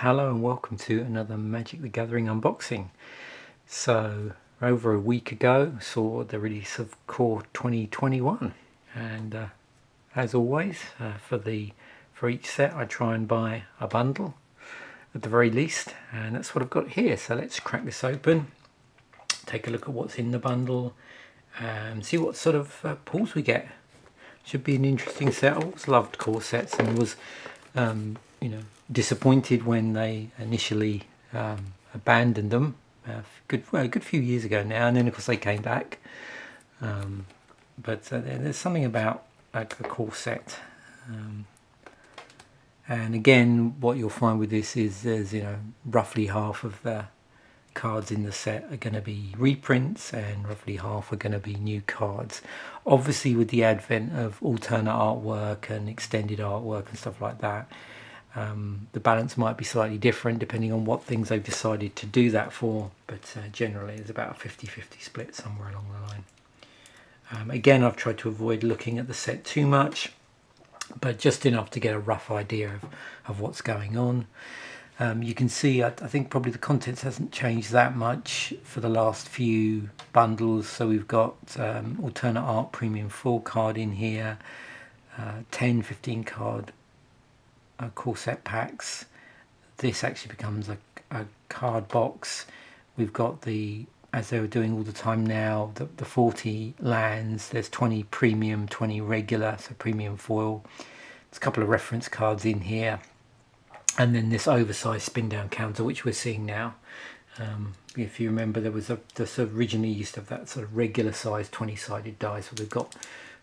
Hello and welcome to another Magic the Gathering unboxing. So over a week ago saw the release of Core 2021, and as always for each set I try and buy a bundle at the very least, and that's what I've got here. So let's crack this open, take a look at what's in the bundle and see what sort of pulls we get. Should be an interesting set. I always loved core sets and was disappointed when they initially abandoned them a good few years ago now, and then of course they came back. But there's something about a core set, and again what you'll find with this is there's roughly half of the cards in the set are going to be reprints and roughly half are going to be new cards. Obviously with the advent of alternate artwork and extended artwork and stuff like that, the balance might be slightly different depending on what things they've decided to do that for, but generally it's about a 50-50 split somewhere along the line. Again, I've tried to avoid looking at the set too much, but just enough to get a rough idea of what's going on. You can see I think probably the contents hasn't changed that much for the last few bundles. So we've got alternate art premium 4 card in here, 10-15 card core set packs. This actually becomes a card box. We've got as they were doing all the time now, the 40 lands. There's 20 premium, 20 regular, so premium foil. There's a couple of reference cards in here, and then this oversized spin down counter which we're seeing now. If you remember, there was originally used to have that sort of regular size 20-sided die, so we've got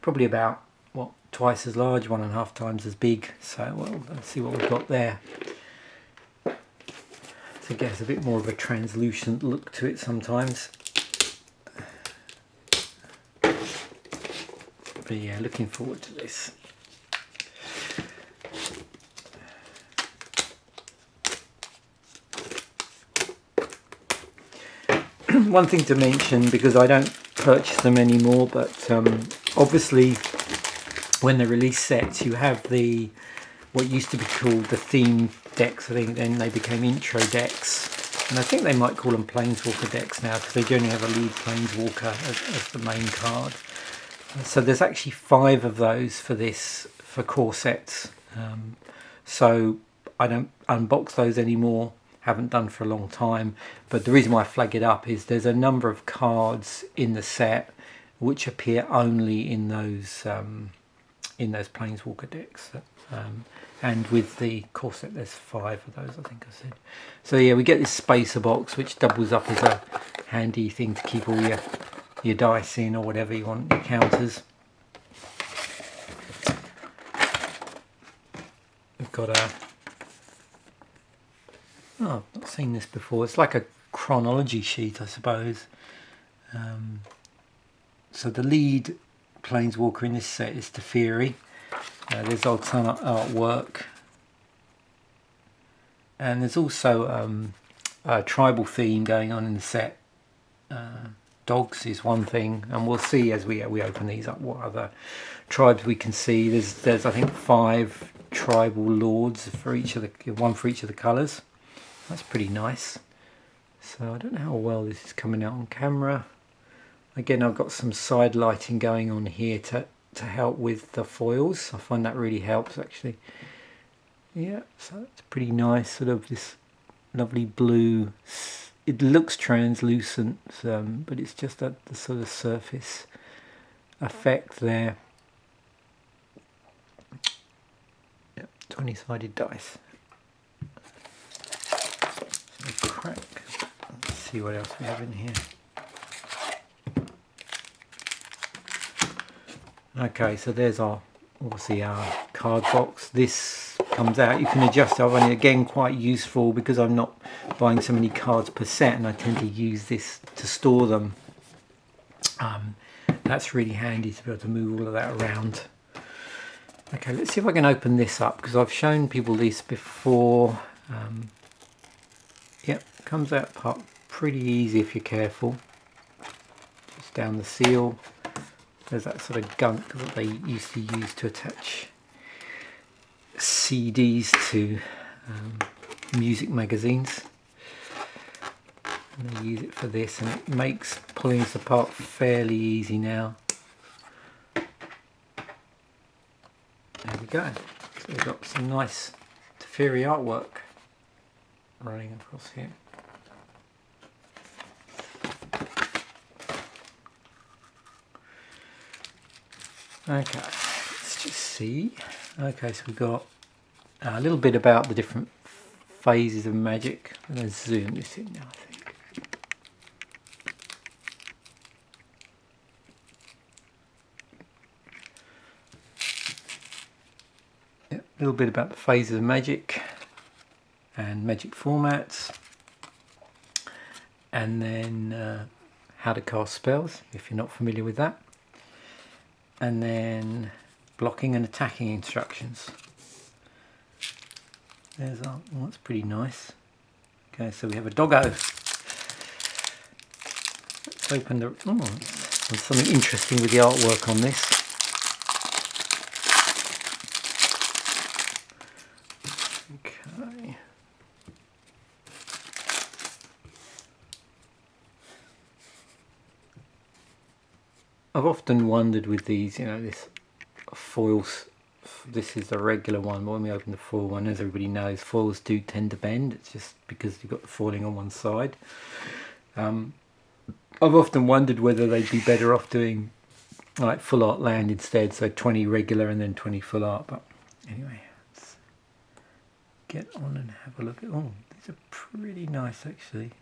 probably about twice as large, 1.5 times as big. So let's see what we've got there. So it gets a bit more of a translucent look to it sometimes, but yeah, looking forward to this. One thing to mention, because I don't purchase them anymore, but obviously when they release sets you have what used to be called the theme decks. I think then they became intro decks, and I think they might call them planeswalker decks now, because they generally have a lead planeswalker as the main card. So there's actually 5 of those for core sets, so I don't unbox those anymore, haven't done for a long time. But the reason why I flag it up is there's a number of cards in the set which appear only in those planeswalker decks, and with the core set there's 5 of those, I think I said. So yeah, we get this spacer box which doubles up as a handy thing to keep all your dice in, or whatever you want, your counters. We've got I've not seen this before. It's like a chronology sheet, I suppose. So the lead planeswalker in this set is Teferi. There's alternate artwork, and there's also a tribal theme going on in the set. Dogs is one thing, and we'll see as we open these up what other tribes we can see. There's I think 5 tribal lords for one for each of the colours. That's pretty nice. So I don't know how well this is coming out on camera. Again, I've got some side lighting going on here to help with the foils. I find that really helps actually. Yeah, so it's pretty nice, sort of this lovely blue. It looks translucent, but it's just the sort of surface effect there. Yep, 20-sided dice. So crack. Let's see what else we have in here. Okay, so there's obviously our card box. This comes out, you can adjust it. I find it again quite useful because I'm not buying so many cards per set, and I tend to use this to store them. That's really handy to be able to move all of that around. Okay, let's see if I can open this up, because I've shown people this before. Yep, comes out pretty easy if you're careful. Just down the seal. There's that sort of gunk that they used to use to attach CDs to. music magazines. And they use it for this, and it makes pulling this apart fairly easy now. There we go. So we've got some nice Teferi artwork running across here. Okay, let's just see. Okay, so we've got a little bit about the different phases of magic. I'm going to zoom this in now, I think. Yeah, a little bit about the phases of magic and magic formats, and then how to cast spells if you're not familiar with that, and then blocking and attacking instructions. There's our, well, that's pretty nice. Okay, so we have a doggo. Let's open the, oh, there's something interesting with the artwork on this. Okay. I've often wondered with these, you know, this foils. This is the regular one, but when we open the foil one, as everybody knows, foils do tend to bend. It's just because you've got the foiling on one side. I've often wondered whether they'd be better off doing like full art land instead, so 20 regular and then 20 full art. But anyway, let's get on and have a look at. Oh, these are pretty nice actually.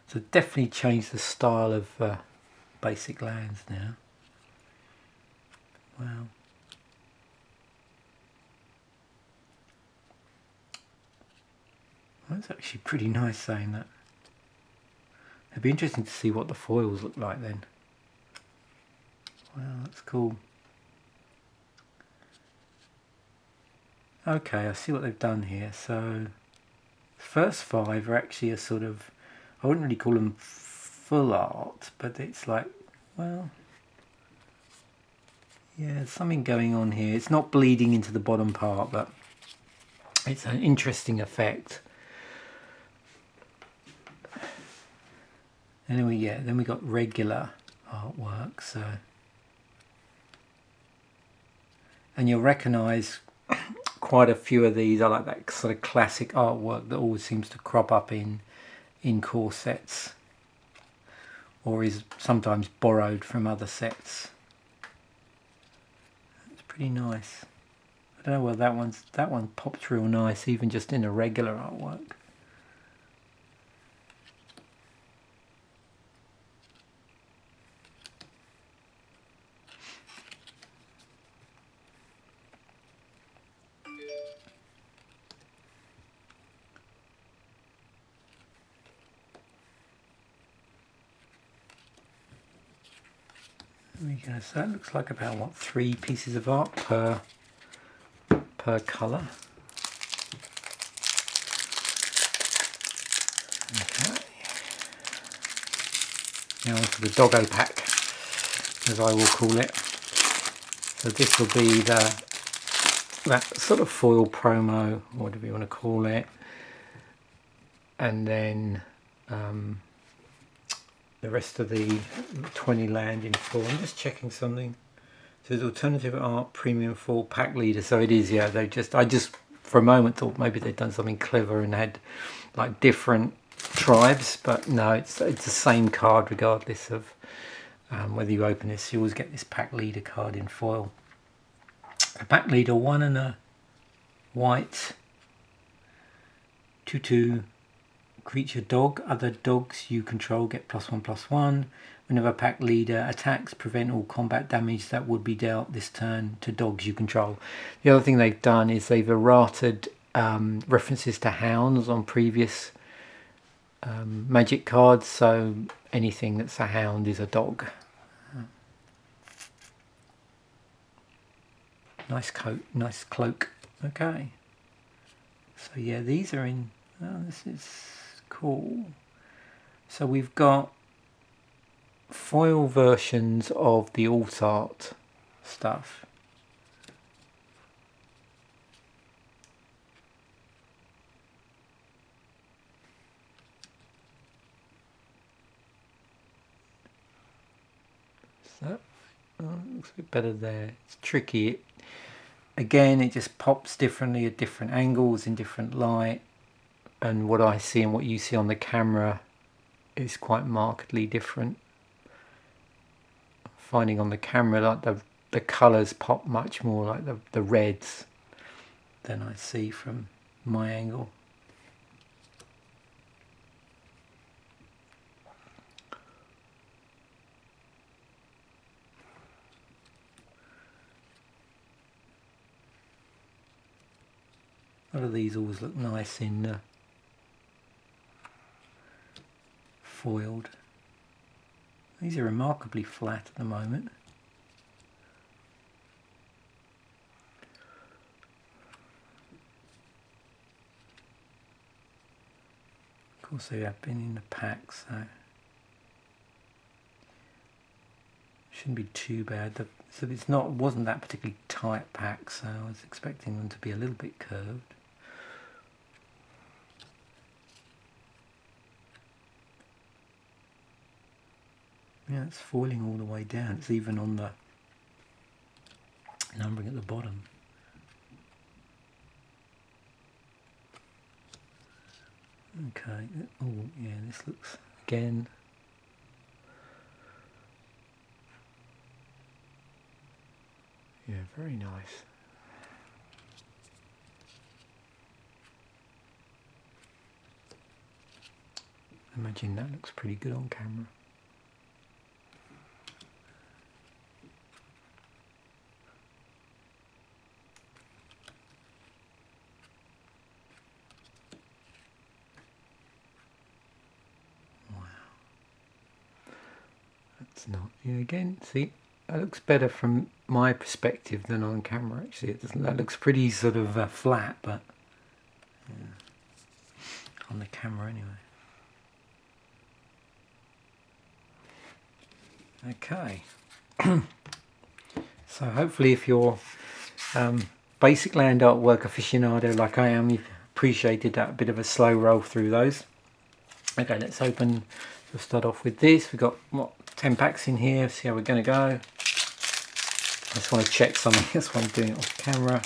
So definitely changed the style of basic lands now. Wow. That's actually pretty nice saying that. It'd be interesting to see what the foils look like then. Wow, that's cool. Okay, I see what they've done here. So, first 5 are actually a sort of, I wouldn't really call them full art, but it's like, well, yeah, there's something going on here. It's not bleeding into the bottom part, but it's an interesting effect. And then we got regular artwork. So, and you'll recognise quite a few of these. I like that sort of classic artwork that always seems to crop up in core sets, or is sometimes borrowed from other sets. It's pretty nice. I don't know whether that one pops real nice, even just in a regular artwork. There we go. So that looks like about what, 3 pieces of art per colour. Okay. Now onto the doggo pack, as I will call it. So this will be that sort of foil promo, whatever you want to call it, and then the rest of the 20 land in full. I'm just checking something. So there's alternative art premium full pack leader. So it is, yeah. I just for a moment thought maybe they'd done something clever and had like different tribes, but no, it's the same card regardless of whether you open this. You always get this pack leader card in foil. A pack leader, 1 and a white 2/2 creature dog. Other dogs you control get +1/+1. Whenever a pack leader attacks, prevent all combat damage that would be dealt this turn to dogs you control. The other thing they've done is they've errated references to hounds on previous magic cards, so anything that's a hound is a dog. Nice coat, nice cloak. Okay. So yeah, these are in, oh, this is cool. So we've got foil versions of the alt art stuff. So, looks a bit better there. It's tricky. Again, it just pops differently at different angles in different light, and what I see and what you see on the camera is quite markedly different. Finding on the camera like the colours pop much more, like the reds, than I see from my angle. A lot of these always look nice in foiled. These are remarkably flat at the moment. Of course they have been in the pack, so shouldn't be too bad. So wasn't that particularly tight pack, so I was expecting them to be a little bit curved. Yeah, it's foiling all the way down. It's even on the numbering at the bottom. Okay. Oh, yeah, this looks again. Yeah, very nice. Imagine that looks pretty good on camera. That's not, yeah, again, see, that looks better from my perspective than on camera actually. It doesn't, that looks pretty sort of flat, but yeah, on the camera anyway. Okay. So hopefully if you're basic land artwork aficionado like I am, you've appreciated that bit of a slow roll through those. Okay, let's open. We'll start off with this. We've got, what, 10 packs in here. See how we're going to go. I just want to check something. That's why I'm doing it off camera.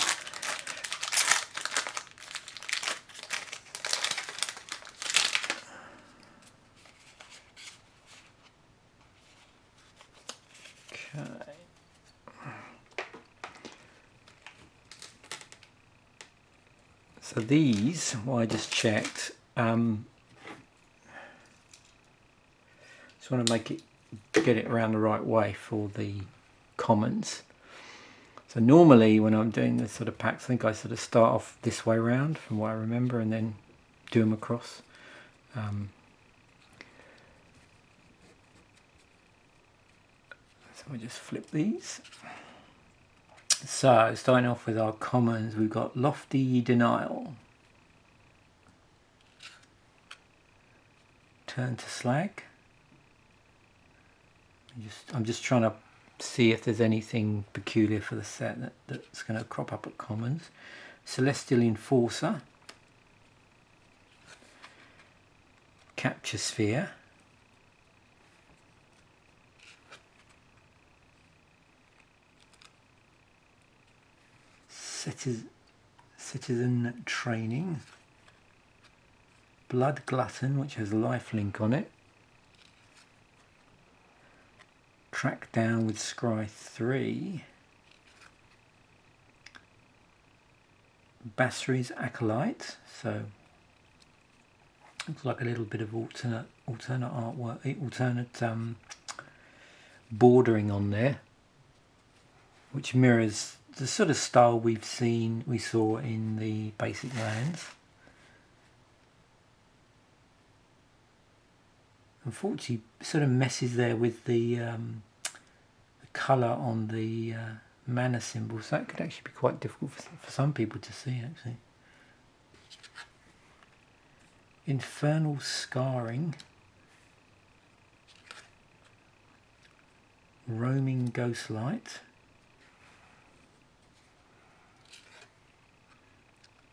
Okay. So these, well, I just checked. Just want to get it around the right way for the commons. So normally when I'm doing this sort of packs, I think I sort of start off this way around from what I remember and then do them across. So we just flip these. So starting off with our commons, we've got Lofty Denial, Turn to Slag. I'm just trying to see if there's anything peculiar for the set that's going to crop up at commons. Celestial Enforcer, Capture Sphere, Citizen Training, Blood Glutton, which has a lifelink on it, Track Down with Scry 3, Basri's Acolyte, so looks like a little bit of alternate artwork, alternate bordering on there, which mirrors the sort of style we saw in the basic lands. Unfortunately, sort of messes there with the colour on the mana symbols. So that could actually be quite difficult for some people to see, actually. Infernal Scarring, Roaming Ghostlight,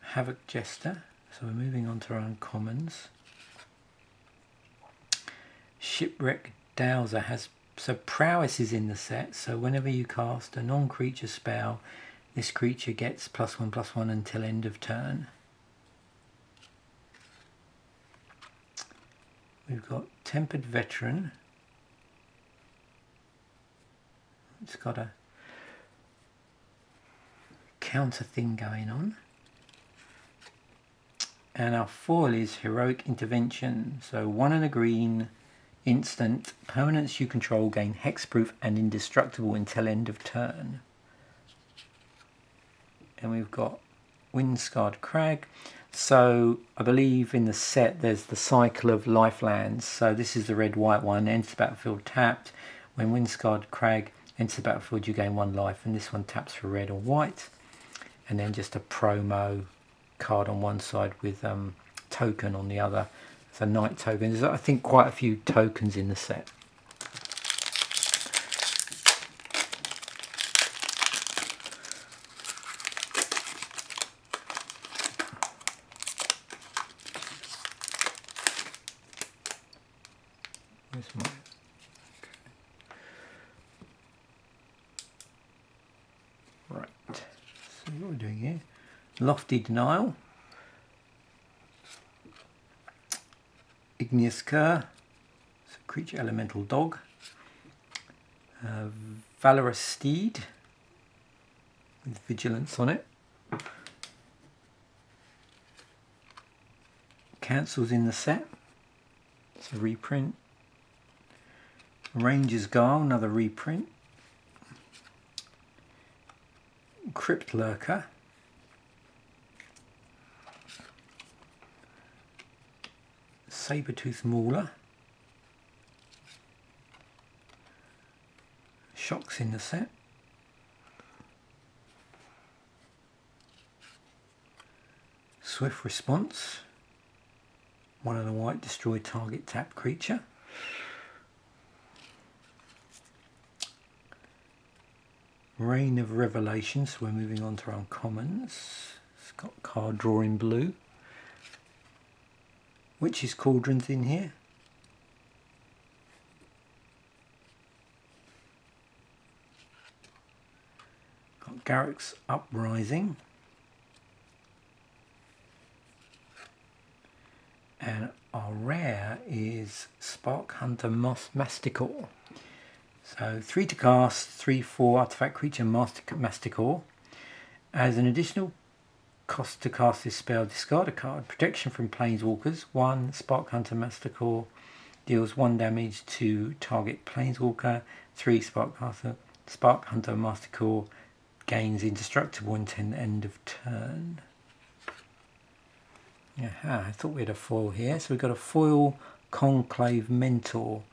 Havoc Jester, so we're moving on to our uncommons. Shipwreck Dowser has So prowess is in the set, so whenever you cast a non-creature spell, this creature gets +1/+1 until end of turn. We've got Tempered Veteran. It's got a counter thing going on. And our foil is Heroic Intervention. So 1 and a green, instant, permanents you control gain hexproof and indestructible until end of turn. And we've got Windscarred Crag. So I believe in the set there's the cycle of lifelands. So this is the red-white one, enters the battlefield tapped. When Windscarred Crag enters the battlefield you gain 1 life, and this one taps for red or white. And then just a promo card on one side with token on the other. It's a night token. There's, I think, quite a few tokens in the set. Where's my... Right. So what we're doing here. Lofty Denial. Igneous Cur. So creature elemental dog. Valorous Steed with vigilance on it. Cancels in the set. It's a reprint. Ranger's Guile, another reprint. Crypt Lurker. Sabertooth Mauler. Shocks in the set. Swift Response. 1 and a white, destroy target tapped creature. Reign of Revelation, so we're moving on to our uncommons. It's got card draw in blue. Witch's Cauldron's in here. Got Garrick's Uprising. And our rare is Spark Hunter Masticore. So 3 to cast, 3/4 artifact creature Masticore. As an additional cost to cast this spell, discard a card. Protection from Planeswalkers. 1 Spark Hunter Masticore deals 1 damage to target Planeswalker. 3 Spark Hunter Masticore gains indestructible until end of turn. Aha, I thought we had a foil here. So we've got a foil Conclave Mentor.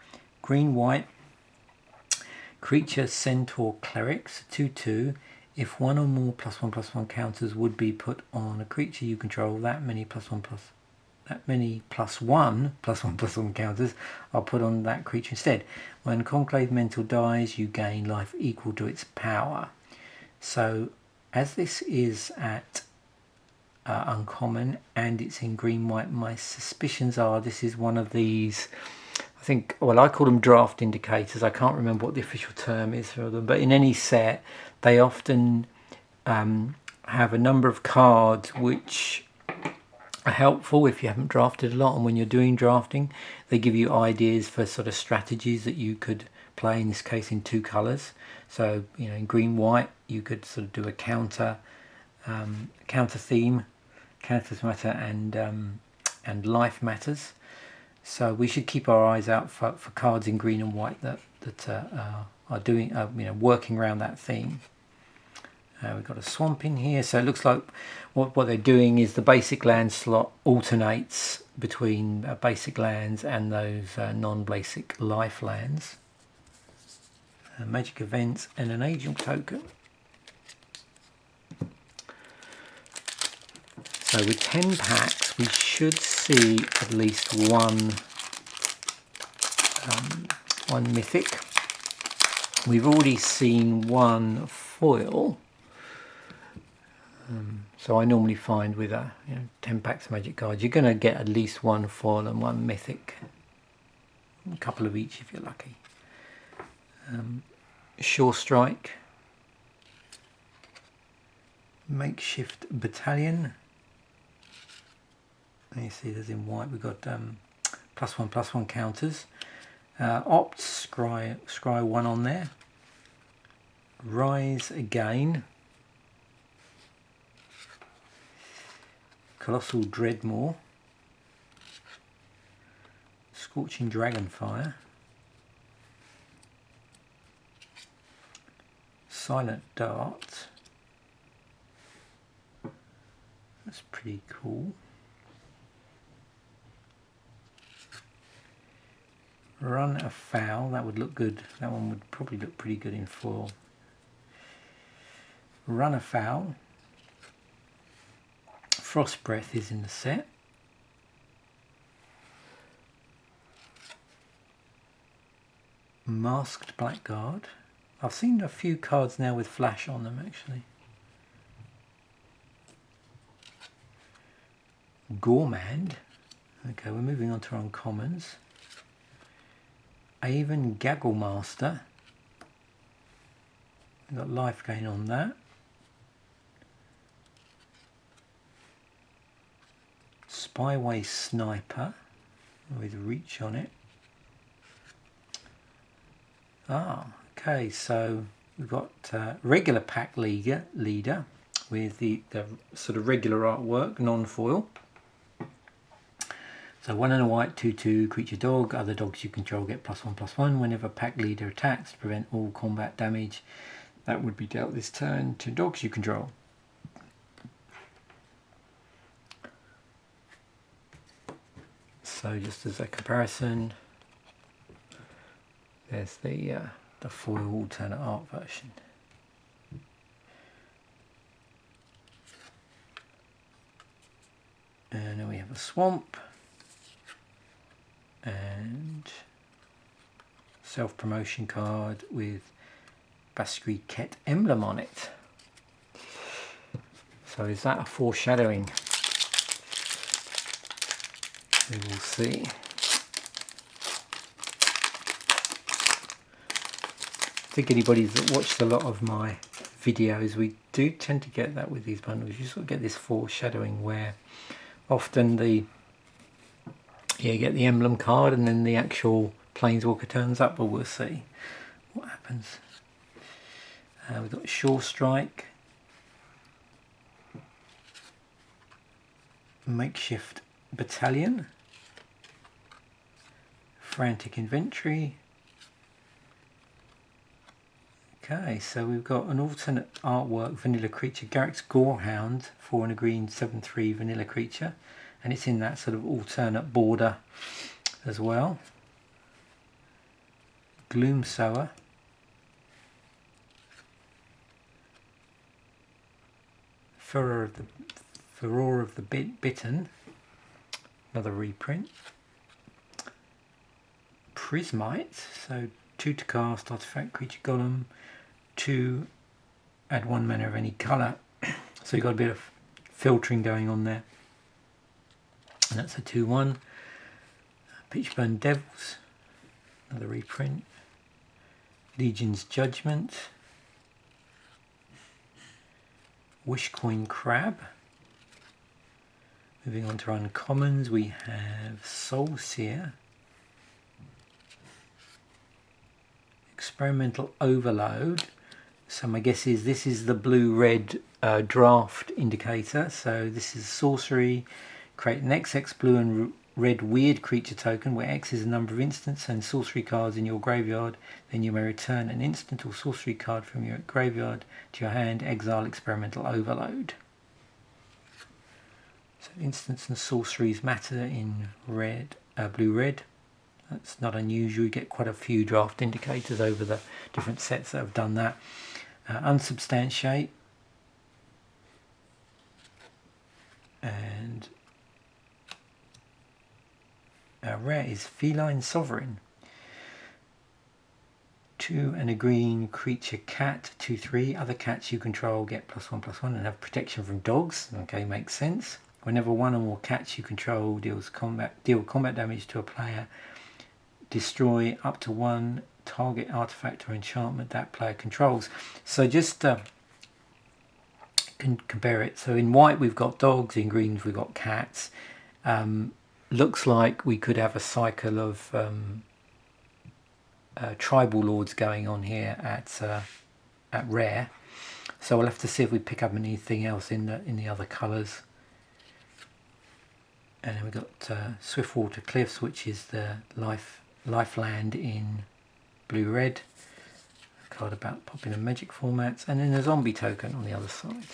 Green-white. Creature Centaur Clerics, 2/2. If 1 or more +1/+1 counters would be put on a creature you control, that many +1/+1 +1/+1 counters are put on that creature instead. When Conclave Mentor dies, you gain life equal to its power. So, as this is at uncommon and it's in green-white, my suspicions are this is one of these. I think, well, I call them draft indicators. I can't remember what the official term is for them, but in any set, they often have a number of cards which are helpful if you haven't drafted a lot, and when you're doing drafting, they give you ideas for sort of strategies that you could play, in this case in 2 colours. So, you know, in green-white, you could sort of do a counter theme, counters matter, and life matters. So we should keep our eyes out for cards in green and white that are doing, you know, working around that theme. We've got a swamp in here, so it looks like what they're doing is the basic land slot alternates between basic lands and those non-basic life lands. Magic events and an agent token. So with 10 packs, we should see at least one mythic. We've already seen 1 foil. So I normally find with 10 packs of magic cards, you're going to get at least 1 foil and 1 mythic. A couple of each if you're lucky. Sure Strike, Makeshift Battalion. And you see there's in white we've got +1/+1 counters. Opt, scry 1 on there. Rise Again. Colossal Dreadmore. Scorching Dragonfire. Silent Dart. That's pretty cool. Run Afoul, that would look good. That one would probably look pretty good in foil. Run Afoul. Frost Breath is in the set. Masked Blackguard. I've seen a few cards now with flash on them actually. Gourmand. Okay, we're moving on to uncommons. Avon Gagglemaster. We've got life gain on that. Spyway Sniper with reach on it. Okay, so we've got regular pack leader with the sort of regular artwork, non-foil. So 1 and a white, 2/2, creature dog. Other dogs you control get +1/+1 whenever pack leader attacks to prevent all combat damage that would be dealt this turn to dogs you control. So just as a comparison, there's the foil alternate art version. And then we have a swamp and self-promotion card with Basri Ket emblem on it. So is that a foreshadowing? We will see. I think anybody that watched a lot of my videos, we do tend to get that with these bundles. You sort of get this foreshadowing where often you get the emblem card and then the actual Planeswalker turns up, but we'll see what happens. We've got Sure Strike, Makeshift Battalion, Frantic Inventory. Okay, so we've got an alternate artwork vanilla creature, Garrick's Gorehound, 4 and a green, 7/3 vanilla creature, and it's in that sort of alternate border as well. Gloom Sower, Furor of the Bitten, another reprint. Prismite, so 2 to cast, artifact, creature, golem, 2, add 1 mana of any colour. So you've got a bit of filtering going on there. And that's a 2/1. Pitchburn Devils, another reprint. Legion's Judgment. Wishcoin Crab. Moving on to uncommons, we have Soulseer. Experimental Overload. So my guess is this is the blue-red draft indicator. So this is sorcery. Create an XX blue and red weird creature token where X is the number of instants and sorcery cards in your graveyard. Then you may return an instant or sorcery card from your graveyard to your hand. Exile Experimental Overload. So instants and sorceries matter in red, blue-red. That's not unusual. You get quite a few draft indicators over the different sets that have done that. Unsubstantiate. And our rare is Feline Sovereign. 2 and a green creature cat, 2/3. Other cats you control get +1/+1 and have protection from dogs. Okay, makes sense. Whenever 1 or more cats you control deal combat damage to a player, destroy up to 1 target artifact or enchantment that player controls. So just can compare it. So in white we've got dogs, in greens we've got cats. Looks like we could have a cycle of tribal lords going on here at rare. So we'll have to see if we pick up anything else in the other colours. And then we've got Swiftwater Cliffs, which is the lifeland in blue-red. A card about popular Magic formats, and then a zombie token on the other side.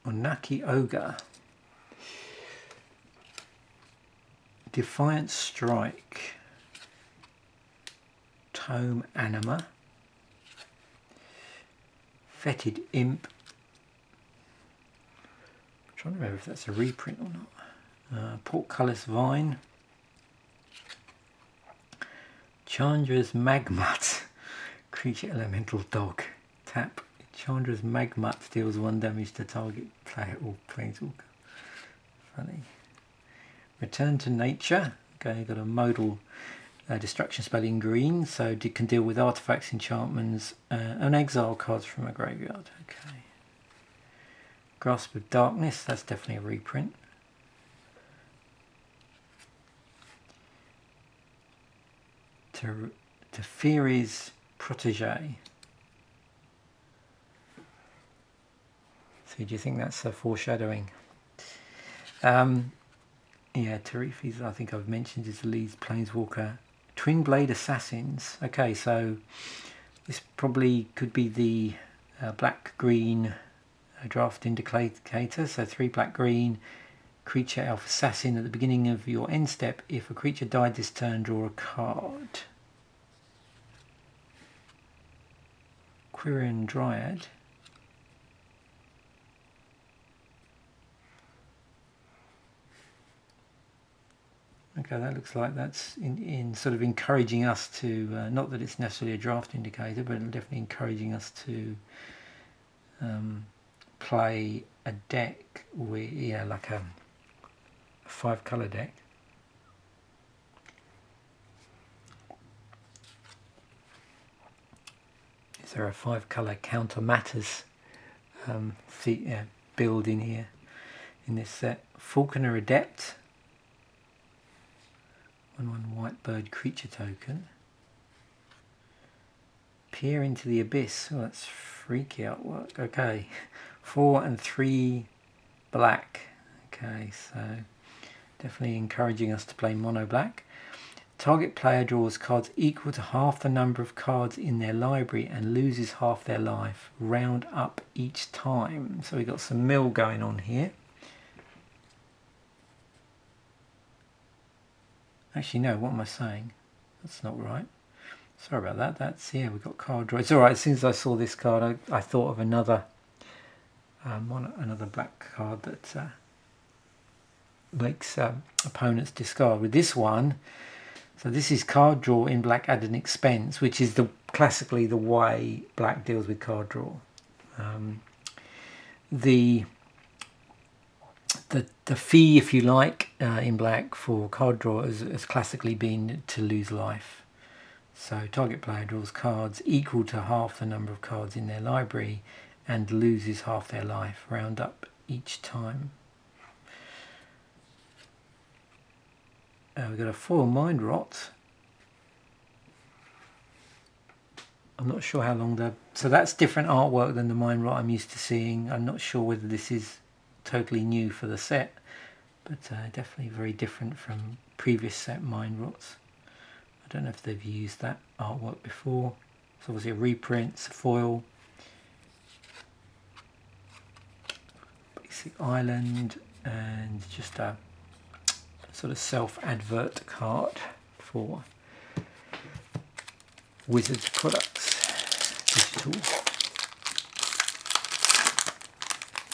Onaki Ogre. Defiant Strike. Tome Anima. Fetid Imp. I'm trying to remember if that's a reprint or not. Portcullis Vine. Chandra's Magmut. Creature Elemental Dog. Tap. Chandra's Magmut deals 1 damage to target player or planeswalker. Funny. Return to Nature. Okay, got a modal destruction spell in green, so it can deal with artifacts, enchantments, and exile cards from a graveyard. Okay. Grasp of Darkness, that's definitely a reprint. Teferi's Protege. So do you think that's a foreshadowing? Yeah, Teferi's, I think I've mentioned, is the lead planeswalker. Twin Blade Assassins. Okay, so this probably could be the black-green draft indicator. So 3 black-green, creature elf assassin. At the beginning of your end step, if a creature died this turn, draw a card. Quirion Dryad. Okay, that looks like that's in sort of encouraging us to, not that it's necessarily a draft indicator, but definitely encouraging us to play a deck with, yeah, like a 5-colour deck. Is there a 5-colour counter matters build in here in this set? Falconer Adept. 1/1 white bird creature token. Peer into the Abyss. Oh, that's freaky artwork. Okay. 4 and 3 black. Okay, so definitely encouraging us to play mono black. Target player draws cards equal to half the number of cards in their library and loses half their life. Round up each time. So we've got some mill going on here. Actually, no, what am I saying? That's not right. Sorry about that. That's, yeah, we've got card draw. It's alright, as soon as I saw this card, I thought of another black card that makes opponents discard. With this one, so this is card draw in black at an expense, which is classically the way black deals with card draw. The fee, if you like, in black for card draw has classically been to lose life. So target player draws cards equal to half the number of cards in their library and loses half their life. Round up each time. We've got a foil Mind Rot. I'm not sure how long so that's different artwork than the Mind Rot I'm used to seeing. I'm not sure whether this is totally new for the set, but definitely very different from previous set Mind Rots. I don't know if they've used that artwork before. It's obviously a reprint, it's a foil. Basic Island, and just a sort of self-advert card for Wizards products, digital.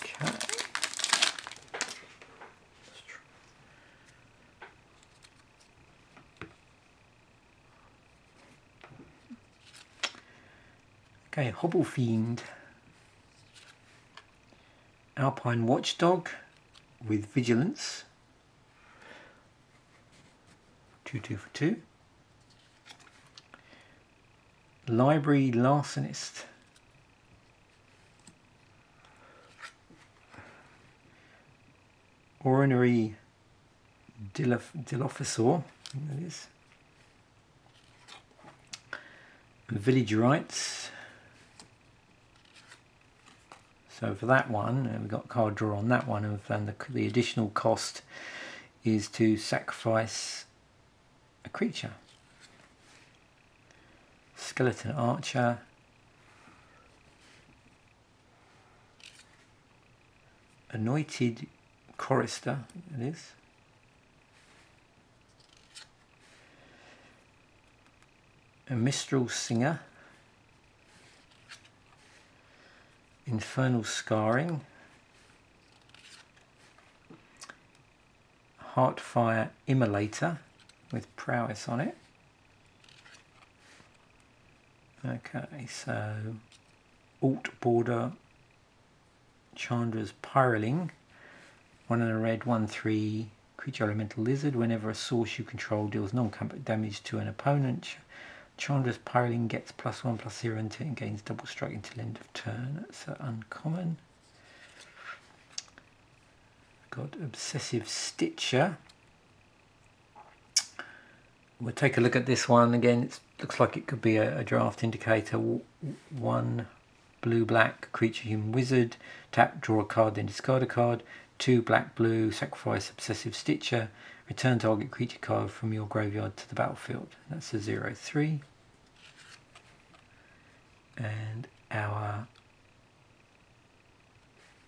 Okay. Okay, Hobble Fiend. Alpine Watchdog with Vigilance. 2/2 for 2. Library Larcenist. Ordinary Dilophosaur, I think that is. Village Rights. So for that one, we've got card draw on that one, and the additional cost is to sacrifice a creature. Skeleton Archer. Anointed Chorister, it is. A Mistral Singer. Infernal Scarring. Heartfire Immolator with Prowess on it. Okay, so Alt Border Chandra's Pyroling. 1 and a red, 1/3 creature elemental lizard. Whenever a source you control deals non-combat damage to an opponent, Chandra's Pyroling gets +1/+0 until it gains double strike until end of turn. That's uncommon. Got Obsessive Stitcher. We'll take a look at this one again. It looks like it could be a draft indicator. 1 blue-black creature human wizard. Tap, draw a card, then discard a card. 2 black-blue, sacrifice Obsessive Stitcher. Return target creature card from your graveyard to the battlefield. That's a 0/3. And our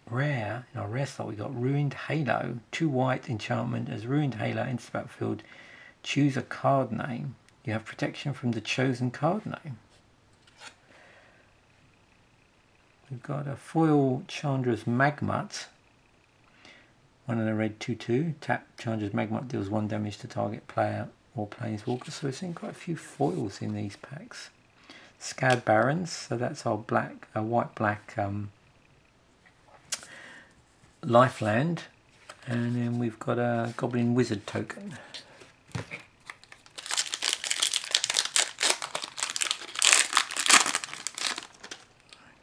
rare, in our rare slot, we got Ruined Halo. 2 white enchantment. As Ruined Halo enters the battlefield, choose a card name. You have protection from the chosen card name. We've got a foil Chandra's Magmut. 1 and a red, 2/2. Tap, Chandra's Magmut deals 1 damage to target player or planeswalker. So we're seeing quite a few foils in these packs. Scad Barons, so that's our white-black Lifeland. And then we've got a Goblin Wizard token.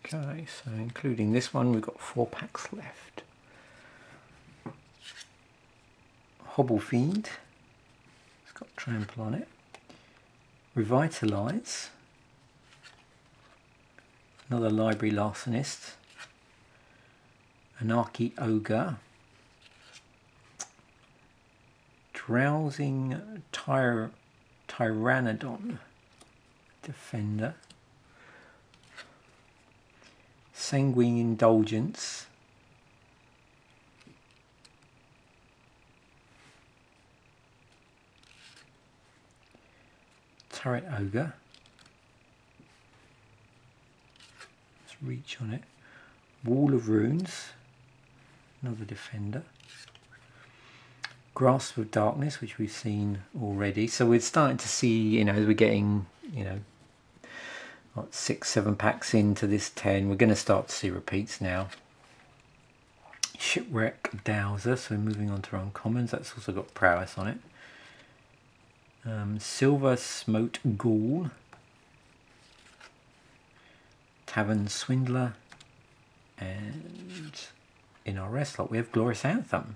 Okay, so including this one, we've got 4 packs left. Hobble Fiend, it's got Trample on it. Revitalize, another Library Larcenist. Anarchy Ogre. Drowsing Tyrannodon Defender. Sanguine Indulgence. Turret Ogre. Let's reach on it. Wall of Runes. Another Defender. Grasp of Darkness, which we've seen already. So we're starting to see, as we're getting, 6-7 packs into this 10, we're going to start to see repeats now. Shipwreck Dowser, so we're moving on to our uncommons. That's also got Prowess on it. Silver Smote Ghoul. Tavern Swindler. And in our rest slot we have Glorious Anthem.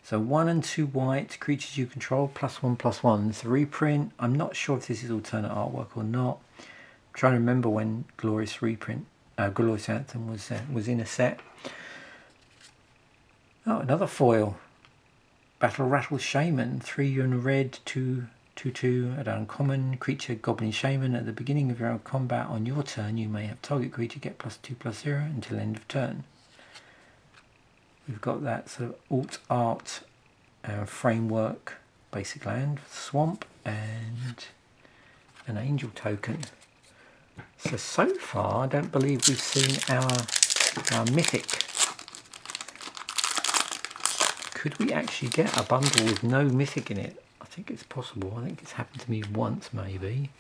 So 1 and 2 white, creatures you control, +1/+1. It's a reprint. I'm not sure if this is alternate artwork or not. I'm trying to remember when Glorious Anthem was in a set. Oh, another foil. Battle Rattle Shaman, 3 and a red, 2/2 at uncommon. Creature Goblin Shaman. At the beginning of your combat on your turn, you may have target creature get +2/+0 until end of turn. We've got that sort of alt art framework basic land, swamp, and an angel token. So far I don't believe we've seen our mythic. Could we actually get a bundle with no mythic in it? I think it's possible. I think it's happened to me once maybe.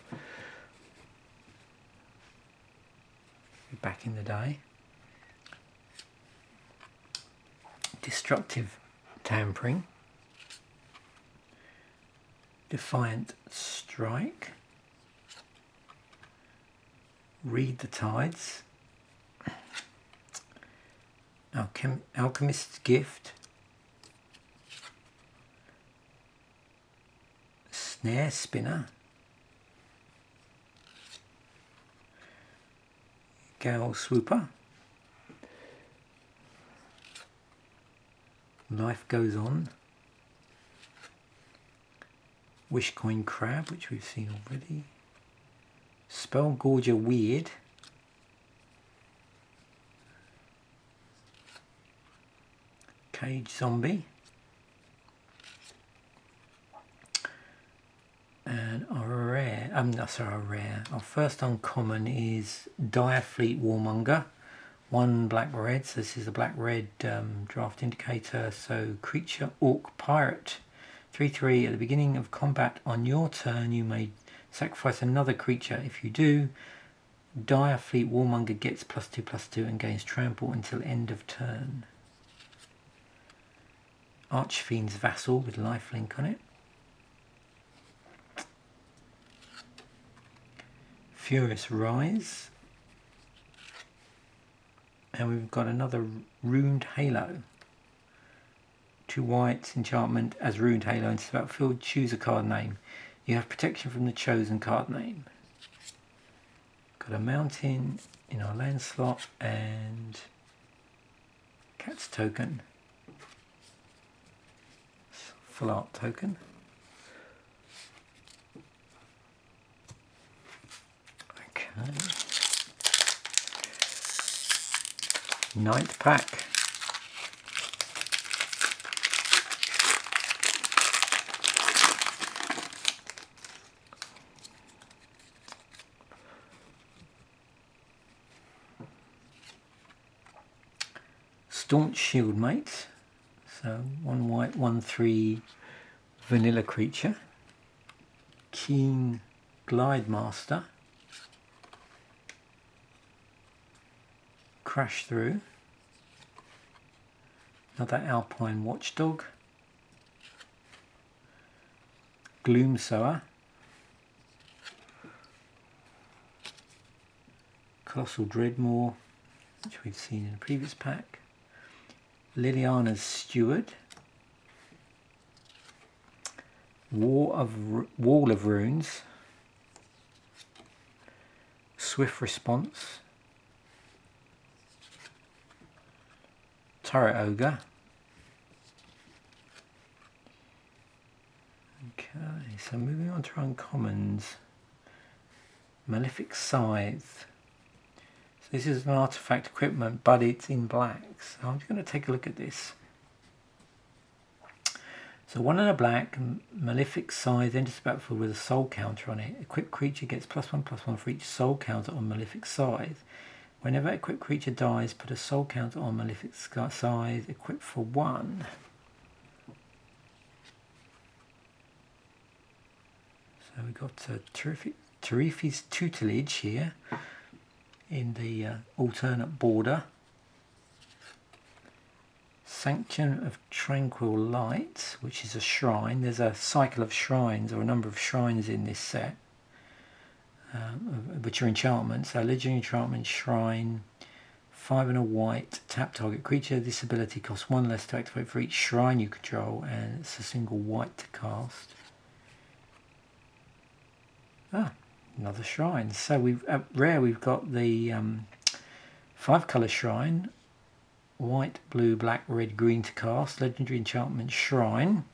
back in the day. Destructive Tampering, Defiant Strike, Read the Tides, Alchemist's Gift, Snare Spinner, Gal Swooper, Life Goes On, Wishcoin Crab, which we've seen already, Spellgorger Weird, Cage Zombie, and our first uncommon is Direfleet Warmonger, 1 black red, so this is a black red draft indicator. So creature orc pirate, 3/3, at the beginning of combat on your turn you may sacrifice another creature. If you do, Direfleet Warmonger gets +2/+2 and gains trample until end of turn. Archfiend's Vassal with lifelink on it. Furious Rise. And we've got another Ruined Halo. 2 whites, enchantment as Ruined Halo. Instead of battlefield, choose a card name. You have protection from the chosen card name. Got a mountain in our land slot and Cat's token. Full art token. Okay. 9th pack. Staunch Shieldmate. So 1 white, 1/3 vanilla creature. Keen Glide Master. Crash Through. Another Alpine Watchdog. Gloom Sower. Colossal Dreadmaw, which we've seen in a previous pack. Liliana's Steward. Wall of Runes. Swift Response. Turret Ogre. Okay, so moving on to uncommons. Malefic Scythe. So this is an artifact equipment, but it's in black. So I'm just going to take a look at this. So 1 and a black, Malefic Scythe enters the battlefield with a soul counter on it. Equipped creature gets +1/+1 for each soul counter on Malefic Scythe. Whenever equipped creature dies, put a soul counter on Malefic Scythe, equipped for 1. So we've got Tarifi's Tutelage here in the alternate border. Sanction of Tranquil Light, which is a shrine. There's a cycle of shrines, or a number of shrines in this set, which are enchantments. So legendary enchantment shrine, 5 and a white, tap target creature. This ability costs 1 less to activate for each shrine you control, and it's a single white to cast. Another shrine. So we've at rare we've got the 5 colour shrine, white, blue, black, red, green to cast. Legendary enchantment shrine.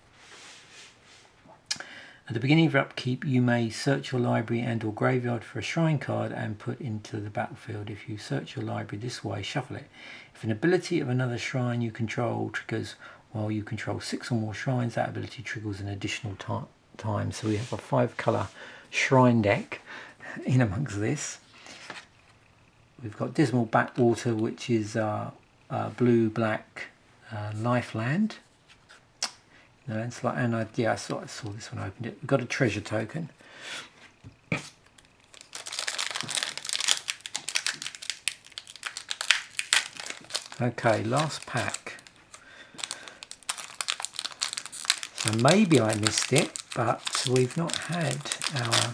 At the beginning of your upkeep, you may search your library and or graveyard for a shrine card and put into the battlefield. If you search your library this way, shuffle it. If an ability of another shrine you control triggers while you control 6 or more shrines, that ability triggers an additional time. So we have a 5 colour shrine deck in amongst this. We've got Dismal Backwater, which is blue, black, Lifeland. No, it's like, and I saw this when I opened it. We've got a treasure token. Okay, last pack. So maybe I missed it, but we've not had our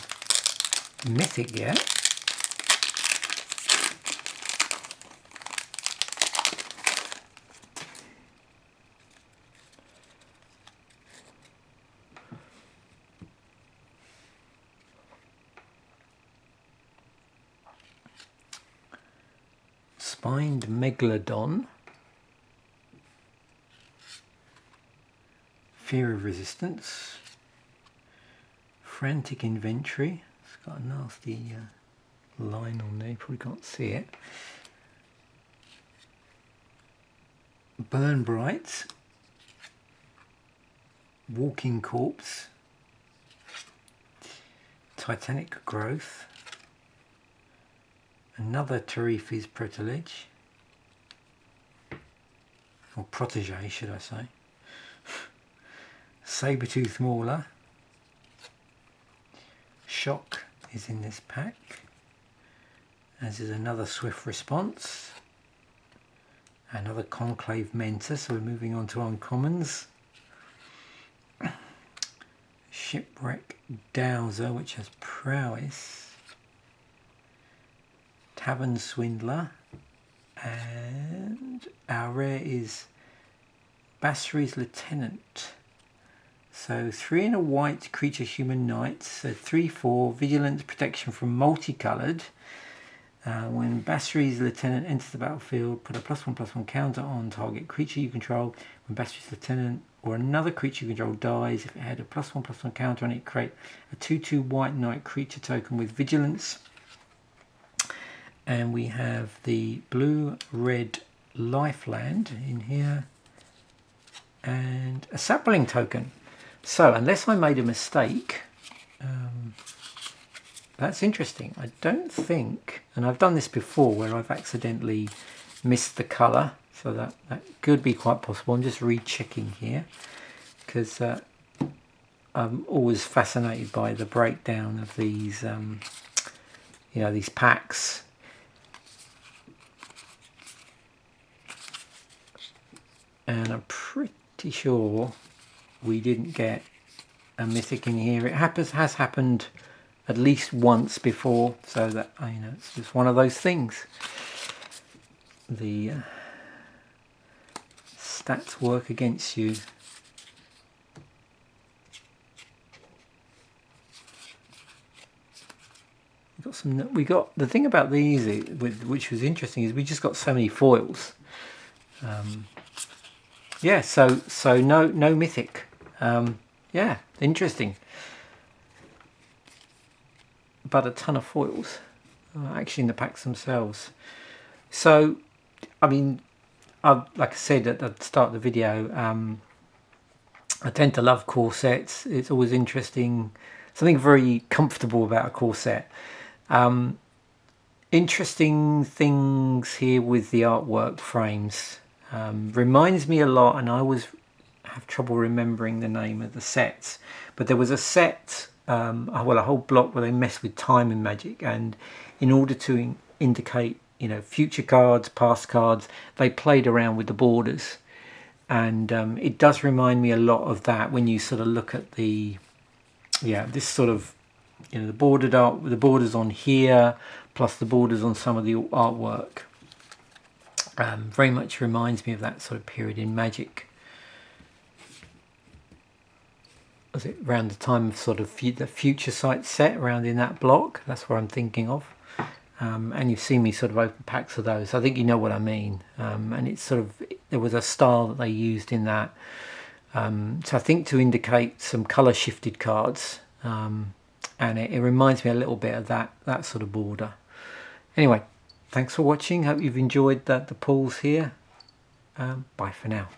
mythic yet. Spined Megalodon. Fear of Resistance. Frantic Inventory. It's got a nasty line on there, you probably can't see it. Burn Bright. Walking Corpse. Titanic Growth. Another Tarifi's Protege. Or Protege, should I say. Sabertooth Mauler. Shock is in this pack, as is another Swift Response, another Conclave Mentor, so we're moving on to uncommons. Shipwreck Dowser, which has Prowess. Tavern Swindler, and our rare is Bassery's Lieutenant. So 3 and a white creature human knight, so 3/4 vigilance protection from multicoloured. When Bassery's Lieutenant enters the battlefield, put a +1/+1 counter on target creature you control. When Bassery's Lieutenant or another creature you control dies, if it had a +1/+1 counter on it, create a 2/2 white knight creature token with vigilance. And we have the blue-red Lifeland in here, and a sapling token. So, unless I made a mistake, that's interesting. I don't think, and I've done this before where I've accidentally missed the colour, so that could be quite possible. I'm just rechecking here, because I'm always fascinated by the breakdown of these, these packs. And I'm pretty sure we didn't get a mythic in here. It has happened at least once before, so that it's just one of those things. The stats work against you. We got the thing about these, which was interesting, is we just got so many foils. Yeah, so no mythic. Yeah, interesting. But a ton of foils, actually, in the packs themselves. So, I mean, like I said at the start of the video, I tend to love core sets. It's always interesting, something very comfortable about a core set. Interesting things here with the artwork frames. Reminds me a lot, and I always have trouble remembering the name of the sets, but there was a set, a whole block where they mess with time and magic, and in order to indicate future cards, past cards, they played around with the borders, and it does remind me a lot of that when you sort of look at the this sort of the bordered art, the borders on here plus the borders on some of the artwork. Very much reminds me of that sort of period in Magic. Was it around the time of sort of the Future Sight set around in that block? That's what I'm thinking of. And you've seen me sort of open packs of those. I think you know what I mean. And it's sort of, there was a style that they used in that. So I think to indicate some colour shifted cards. And it reminds me a little bit of that sort of border. Anyway, thanks for watching. Hope you've enjoyed the pulls here. Bye for now.